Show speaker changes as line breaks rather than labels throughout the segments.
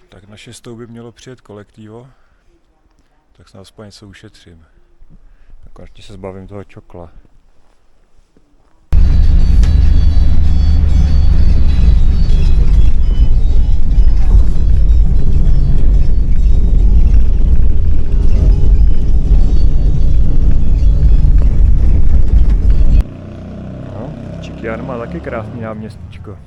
Tak na 6. by mělo přijet kolektivo, tak snad aspoň něco ušetřím. Tak konečně se zbavím toho čokla. No, Čikián má taky krásný náměstíčko.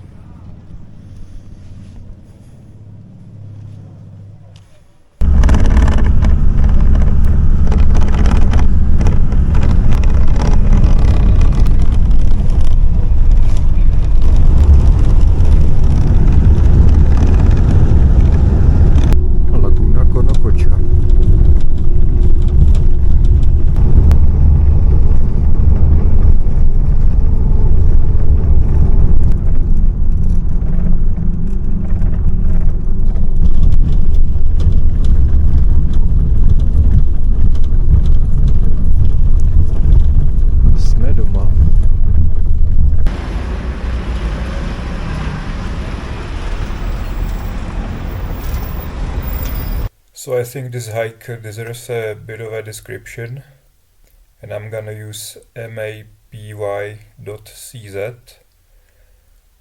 So I think this hike deserves a bit of a description, and I'm gonna use mapy.cz,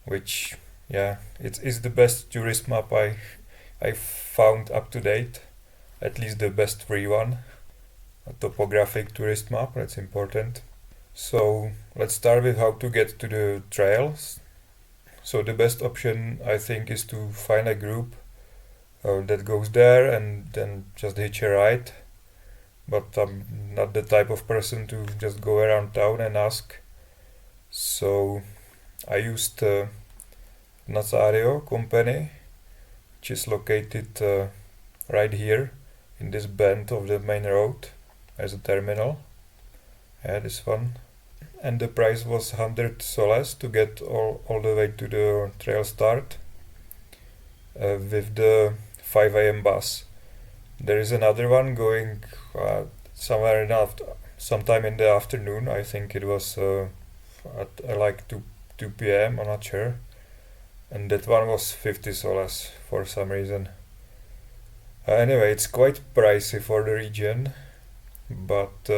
which, yeah, it is the best tourist map I found up to date, at least the best free one, a topographic tourist map, that's important. So let's start with how to get to the trails. So the best option, I think, is to find a group that goes there and then just hitch a ride, but I'm not the type of person to just go around town and ask, so I used Nazario company, which is located right here in this bend of the main road as a terminal. Yeah, this one, and the price was 100 soles to get all the way to the trail start with the 5 a.m. bus. There is another one going sometime in the afternoon. I think it was at like 2 p.m. I'm not sure. And that one was 50 soles for some reason. Anyway, it's quite pricey for the region, but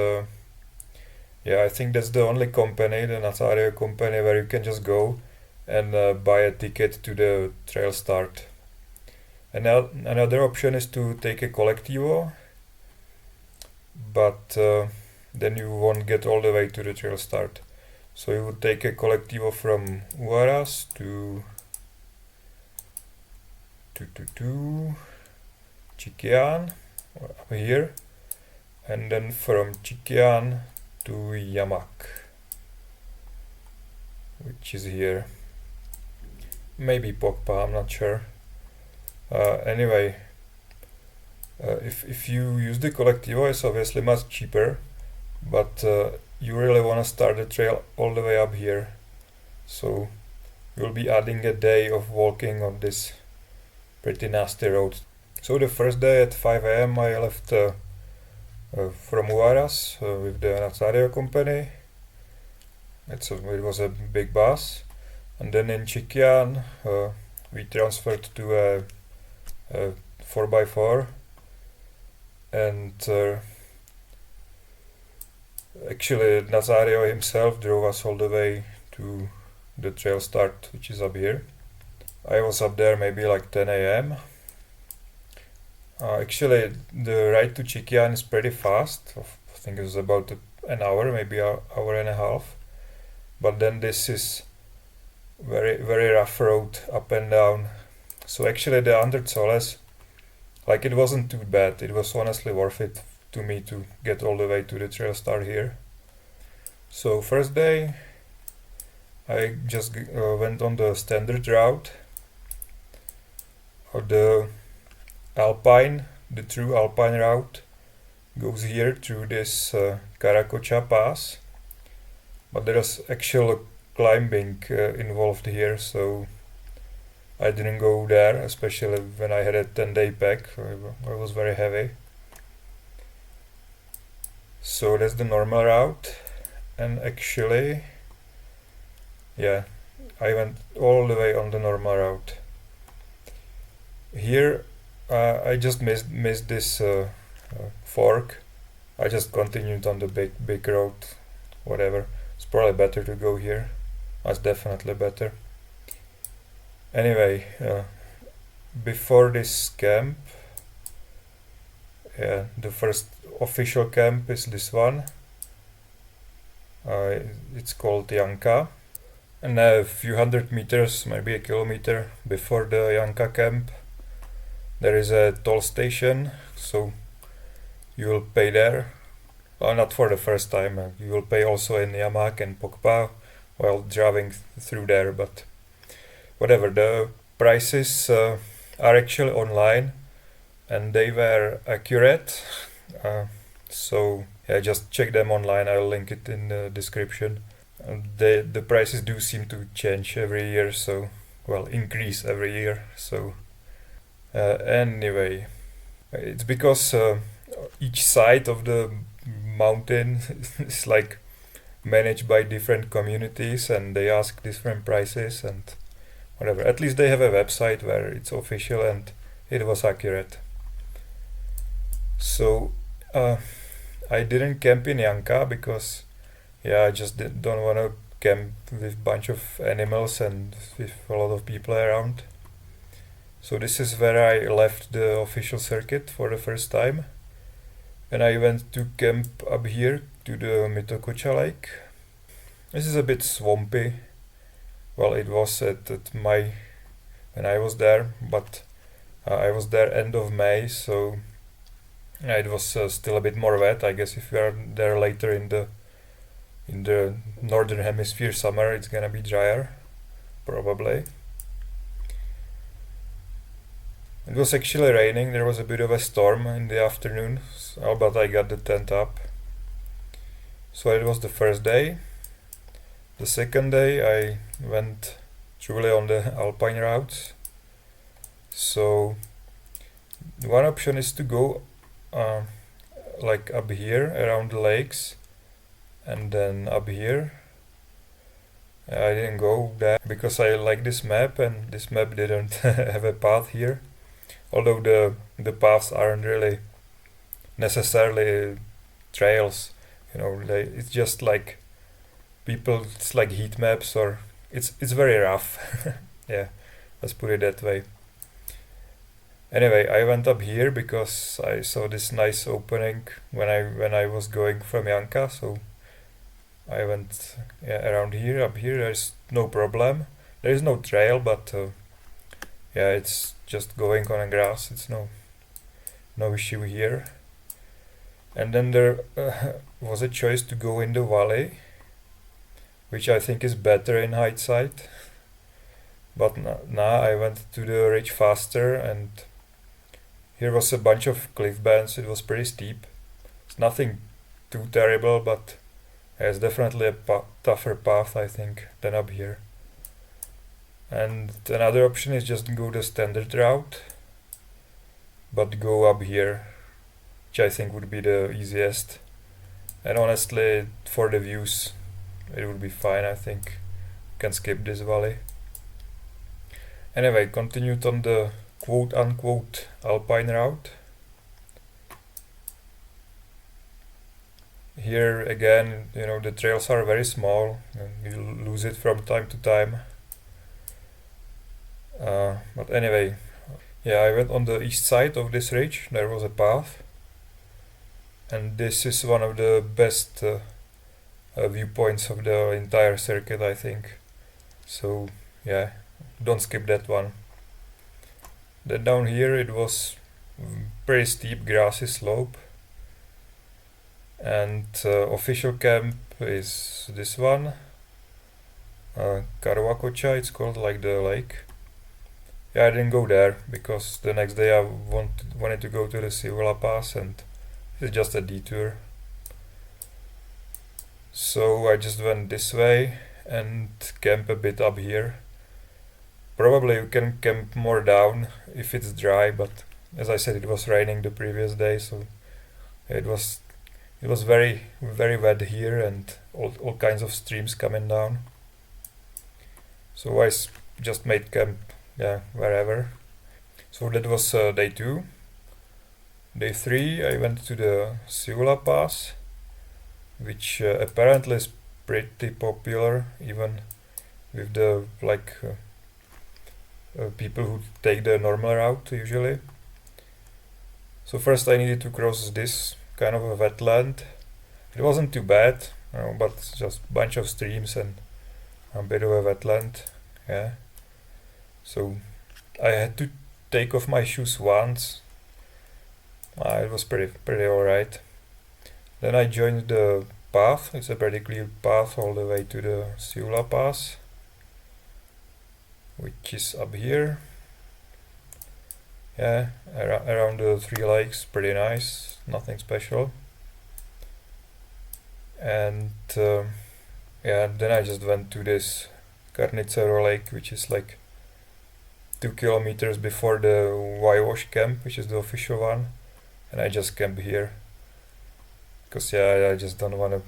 yeah, I think that's the only company, the Nazario company, where you can just go and buy a ticket to the trail start. And another option is to take a collectivo, but then you won't get all the way to the trail start. So you would take a collectivo from Huaraz to Chiquian, up here, and then from Chiquian to Llamac, which is here. Maybe Pokpa, I'm not sure. Anyway, if you use the collectivo, it's obviously much cheaper, but you really want to start the trail all the way up here, so you'll be adding a day of walking on this pretty nasty road. So the first day at 5 a.m. I left from Huaraz with the Nazario company. It was a big bus, and then in Chiquian we transferred to a 4x4, and actually Nazario himself drove us all the way to the trail start, which is up here. I was up there maybe like 10 a.m. Actually the ride to Chiquian is pretty fast. I think it was about an hour, maybe an hour and a half, but then this is very rough road up and down. So actually the 100 soles, like, it wasn't too bad. It was honestly worth it to me to get all the way to the trail start here. So first day I just went on the standard route, or the true alpine route goes here through this Caracocha pass, but there is actual climbing involved here, so I didn't go there, especially when I had a 10-day pack. I was very heavy. So that's the normal route, and actually, yeah, I went all the way on the normal route. Here I just missed this fork. I just continued on the big road, whatever. It's probably better to go here. That's definitely better. Anyway, before this camp, yeah, the first official camp is this one. It's called Yanka. And a few hundred meters, maybe a kilometer before the Yanka camp, there is a toll station, so you will pay there. Well, not for the first time, you will pay also in Llamac and Pokpa while driving through there, but whatever, the prices are actually online and they were accurate. So yeah, just check them online, I'll link it in the description. The prices do seem to change every year, so well, increase every year. So anyway, it's because each side of the mountain is like managed by different communities and they ask different prices and whatever. At least they have a website where it's official and it was accurate. So I didn't camp in Yanka because yeah, I just don't want to camp with bunch of animals and with a lot of people around. So this is where I left the official circuit for the first time. And I went to camp up here to the Caracocha lake. This is a bit swampy. Well, it was when I was there, but I was there end of May, so it was still a bit more wet. I guess if you are there later in the northern hemisphere summer, it's gonna be drier, probably. It was actually raining. There was a bit of a storm in the afternoon, but I got the tent up. So it was the first day. The second day I went truly on the alpine routes. So one option is to go like up here around the lakes and then up here. I didn't go there because I like this map and this map didn't have a path here. Although the paths aren't really necessarily trails, it's just like it's like heat maps, or it's very rough. Yeah, let's put it that way. Anyway, I went up here because I saw this nice opening when I was going from Yanka, so I went around here. Up here there's no problem. There is no trail, but yeah, it's just going on a grass. It's no issue here. And then there was a choice to go in the valley, which I think is better in hindsight. But now I went to the ridge faster, and here was a bunch of cliff bands. It was pretty steep. It's nothing too terrible, but it's definitely a tougher path, I think, than up here. And another option is just go the standard route, but go up here, which I think would be the easiest. And honestly, for the views, it would be fine, I think. Can skip this valley. Anyway, continued on the quote-unquote alpine route. Here again, the trails are very small, and you lose it from time to time. But anyway, yeah, I went on the east side of this ridge. There was a path, and this is one of the best viewpoints of the entire circuit, I think. So yeah, don't skip that one. Then down here it was pretty steep grassy slope, and official camp is this one, Caracocha, it's called, like the lake. Yeah, I didn't go there because the next day I wanted to go to the Huayhuash Pass, and it's just a detour. So I just went this way and camp a bit up here. Probably you can camp more down if it's dry, but as I said, it was raining the previous day, so it was very very wet here, and all kinds of streams coming down. So I just made camp wherever. So that was day 2. Day 3 I went to the Siula Pass, which apparently is pretty popular even with the people who take the normal route usually. So first I needed to cross this kind of a wetland. It wasn't too bad, but just a bunch of streams and a bit of a wetland. Yeah. So I had to take off my shoes once. It was pretty alright. Then I joined the path. It's a pretty clear path all the way to the Siula Pass, which is up here. Yeah, around the 3 lakes, pretty nice, nothing special. And yeah, then I just went to this Carnicero Lake, which is like 2 kilometers before the Huayhuash camp, which is the official one, and I just camp here. Because yeah, I just don't want to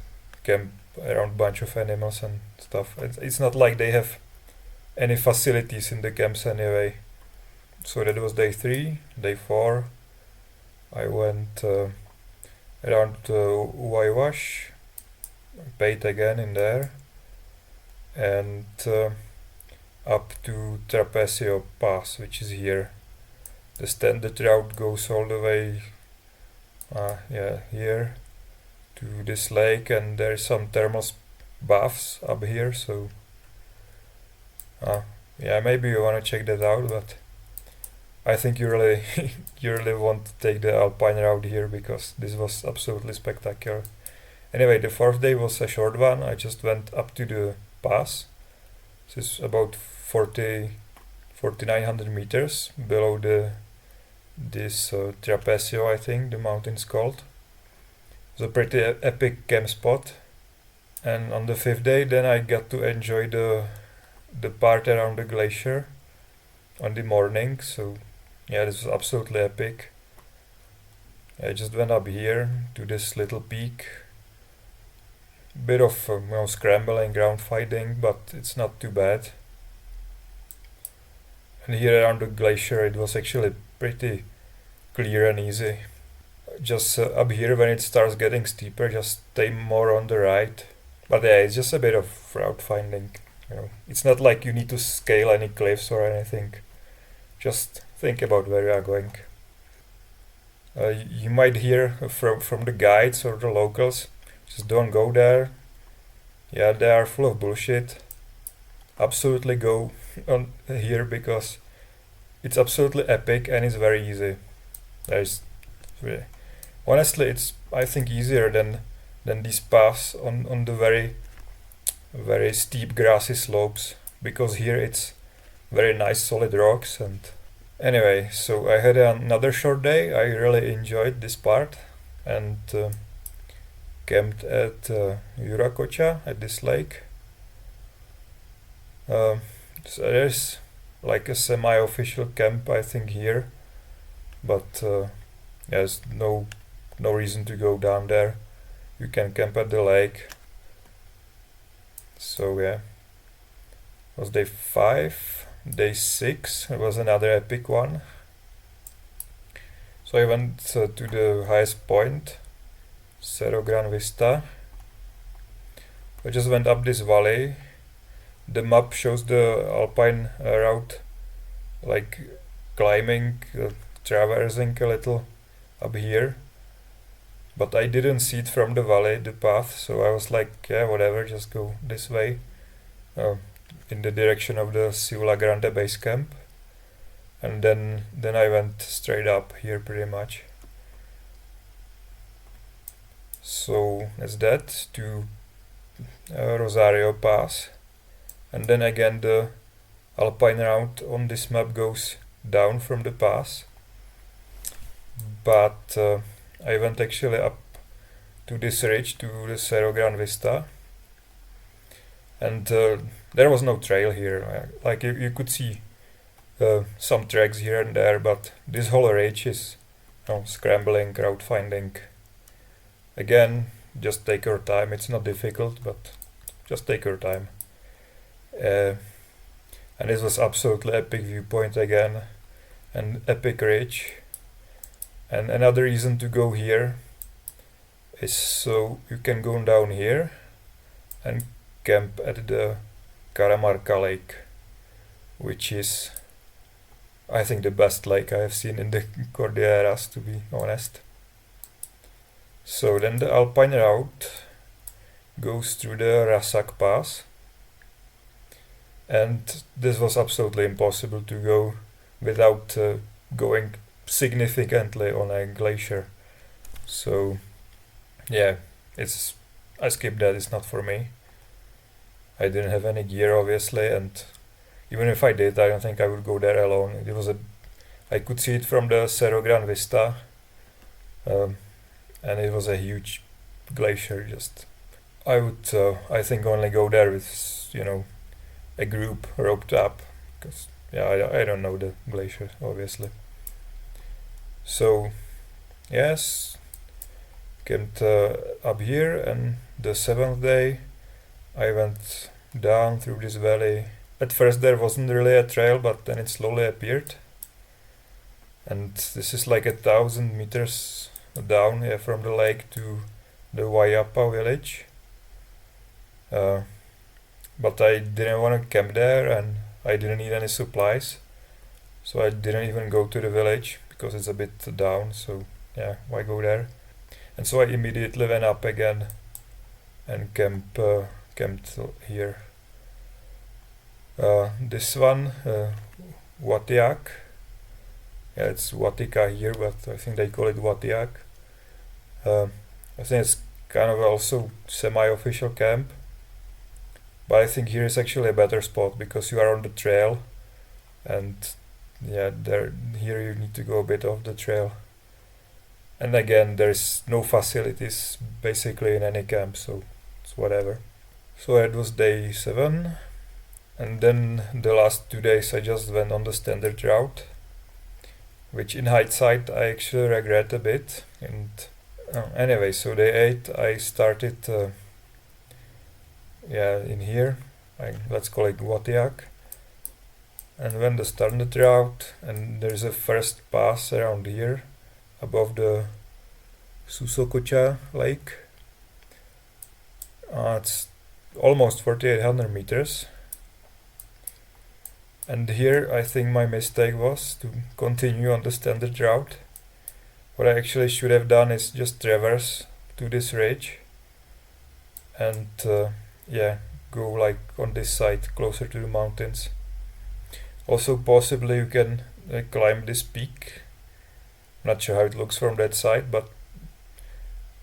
camp around a bunch of animals and stuff. It's not like they have any facilities in the camps anyway. So that was day 3. Day 4 I went around Huayhuash, paid again in there, and up to Trapecio Pass, which is here. The standard route goes all the way here to this lake, and there is some thermal baths up here, so yeah, maybe you want to check that out, but I think you really you really want to take the alpine route here, because this was absolutely spectacular. Anyway, the 4th day was a short one. I just went up to the pass. This is about 4,900 meters below this Trapecio, I think the mountain's called. It's a pretty epic camp spot. And on the 5th day, then I got to enjoy the part around the glacier on the morning. So yeah, this was absolutely epic. I just went up here to this little peak. Bit of scrambling, ground fighting, but it's not too bad. And here around the glacier it was actually pretty clear and easy. Just up here when it starts getting steeper, just stay more on the right. But yeah, it's just a bit of route finding. It's not like you need to scale any cliffs or anything. Just think about where you are going. You might hear from the guides or the locals, just don't go there. Yeah, they are full of bullshit. Absolutely go on here, because it's absolutely epic and it's very easy. Honestly, it's I think easier than these paths on the very steep grassy slopes, because here it's very nice solid rocks. And anyway, so I had another short day. I really enjoyed this part, and camped at Caracocha at this lake. So there's like a semi-official camp, I think, here, but there's no reason to go down there. You can camp at the lake. So yeah, it was day 5. Day 6 it was another epic one. So I went to the highest point, Cerro Gran Vista. I just went up this valley. The map shows the alpine route, like climbing, traversing a little up here, but I didn't see it from the valley, the path, so I was like, yeah, whatever, just go this way, in the direction of the Siula Grande base camp, and then I went straight up here pretty much. So that's that to Rosario Pass, and then again the alpine route on this map goes down from the pass, but I went actually up to this ridge, to the Cerro Gran Vista, and there was no trail here. Like you could see some tracks here and there, but this whole ridge is scrambling, crowd finding. Again, just take your time. It's not difficult, but just take your time. And this was absolutely epic viewpoint again. and epic ridge. And another reason to go here is so you can go down here and camp at the Caracocha lake, which is, I think, the best lake I have seen in the Cordilleras, to be honest. So then the alpine route goes through the Rasac pass, and this was absolutely impossible to go without going significantly on a glacier. So yeah, I skipped that. It's not for me. I didn't have any gear, obviously, and even if I did, I don't think I would go there alone. I could see it from the Cerro Gran Vista, and it was a huge glacier. I think only go there with a group roped up, because I don't know the glacier, obviously. So yes, camped up here, and the seventh day I went down through this valley. At first there wasn't really a trail, but then it slowly appeared. And this is like 1,000 meters down from the lake to the Huayhuash village. But I didn't want to camp there, and I didn't need any supplies. So I didn't even go to the village because it's a bit down, so yeah, why go there? And so I immediately went up again and camped here. This one, Watiak. Yeah, it's Watika here, but I think they call it Watiak. I think it's kind of also semi-official camp. But I think here is actually a better spot because you are on the trail, and yeah, here you need to go a bit off the trail. And again, there's no facilities basically in any camp, so it's whatever. So it was day 7, and then the last 2 days I just went on the standard route, which in hindsight I actually regret a bit. And anyway, so day 8 I started in here, let's call it Watiak, and went the standard route, and there's a first pass around here above the Caracocha lake. It's almost 4,800 meters. And here I think my mistake was to continue on the standard route. What I actually should have done is just traverse to this ridge and go like on this side closer to the mountains. Also possibly you can climb this peak. Not sure how it looks from that side, but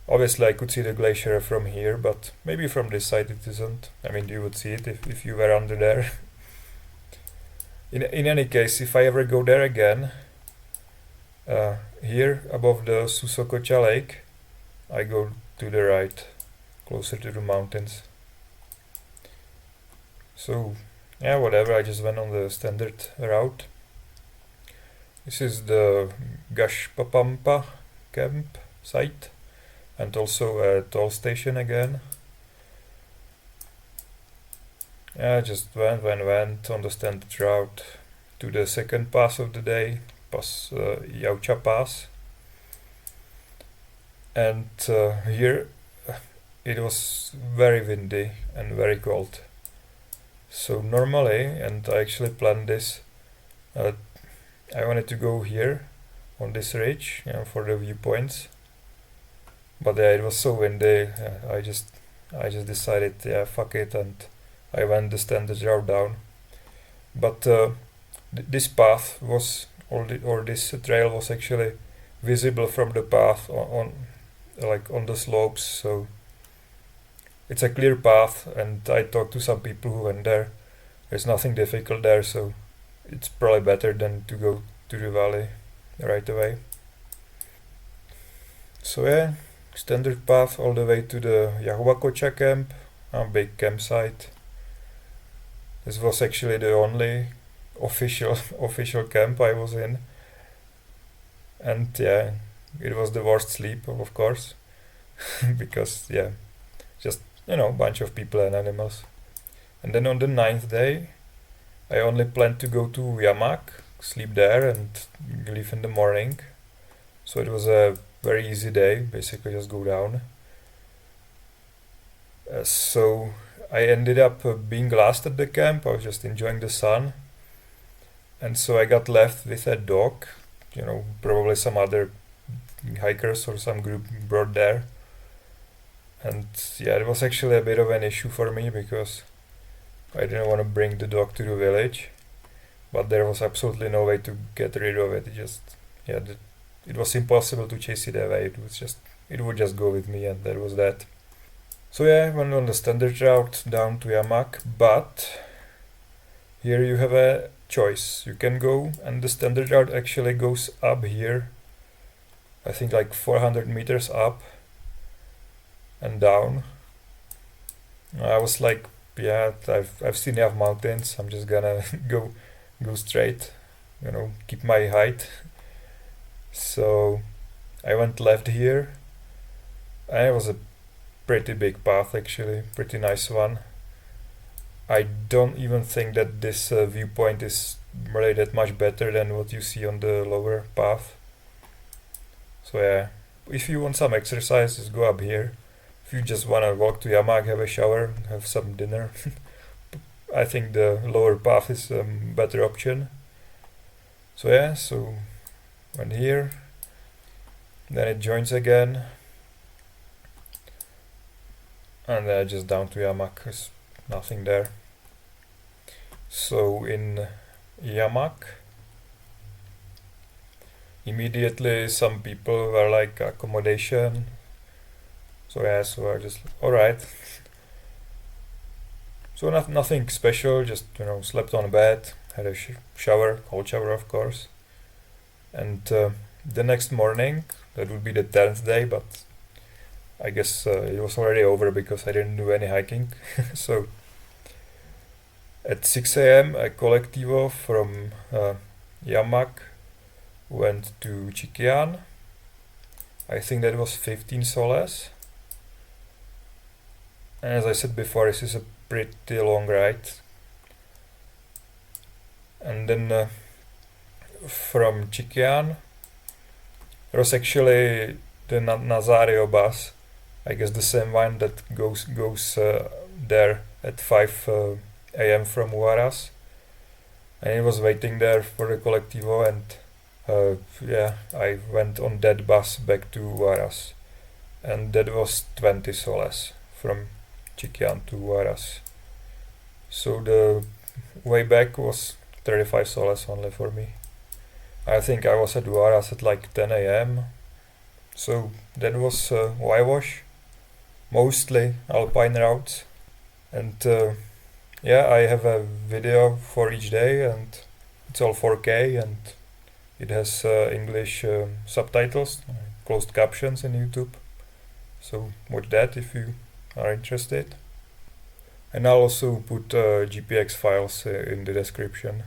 obviously I could see the glacier from here, but maybe from this side it isn't. I mean, you would see it if you were under there. In any case, if I ever go there again, here above the Caracocha lake, I go to the right, closer to the mountains. So yeah, whatever, I just went on the standard route. This is the Gashpapampa camp site, and also a toll station again. I just went on the standard route to the second pass of the day, Yaucha Pass. And here it was very windy and very cold. So normally, and I actually planned this, I wanted to go here on this ridge, for the viewpoints. But yeah, it was so windy. I just decided, fuck it, and I went the standard route down. But this path was, or this trail was actually visible from the path on the slopes. So it's a clear path, and I talked to some people who went there. There's nothing difficult there, so it's probably better than to go to the valley right away. So yeah, standard path all the way to the Huayhuash camp, a big campsite. This was actually the only official camp I was in, and yeah, it was the worst sleep, of course, because just bunch of people and animals. And then on the 9th day, I only planned to go to Llamac, sleep there and leave in the morning. So it was a very easy day, basically just go down. So I ended up being last at the camp. I was just enjoying the sun. And so I got left with a dog, probably some other hikers or some group brought there. And yeah, it was actually a bit of an issue for me because I didn't want to bring the dog to the village, but there was absolutely no way to get rid of it. It was impossible to chase it away. It would just go with me, and that was that. So yeah, I went on the standard route down to Llamac, but here you have a choice. You can go, and the standard route actually goes up here. I think like 400 meters up and down. I was like, yeah, I've seen enough mountains. I'm just gonna go straight, keep my height. So I went left here, and it was a pretty big path actually, pretty nice one. I don't even think that this viewpoint is really that much better than what you see on the lower path. So yeah, if you want some exercise, just go up here. If you just wanna walk to Llamac, have a shower, have some dinner, I think the lower path is a better option. So yeah, so went here, then it joins again, and then just down to Llamac. There's nothing there. So in Llamac, immediately some people were like, accommodation. So yeah, so I just, alright. So nothing special, just slept on a bed, had a shower, cold shower of course. And the next morning, that would be the 10th day, but I guess it was already over because I didn't do any hiking. So at 6 a.m. a collectivo from Llamac went to Chiquian. I think that was 15 soles. And as I said before, this is a pretty long ride. And then from Chiquian, there was actually the Nazario bus. I guess the same one that goes there at 5 a.m. from Huaraz. And it was waiting there for the collectivo, and yeah, I went on that bus back to Huaraz. And that was 20 soles from Chiquian to Huaraz. So the way back was 35 soles only for me. I think I was at Huaraz at like 10 a.m. So that was Huayhuash, mostly alpine routes. And yeah, I have a video for each day, and it's all 4K, and it has English subtitles, closed captions in YouTube. So watch that if you are interested. And I'll also put GPX files in the description.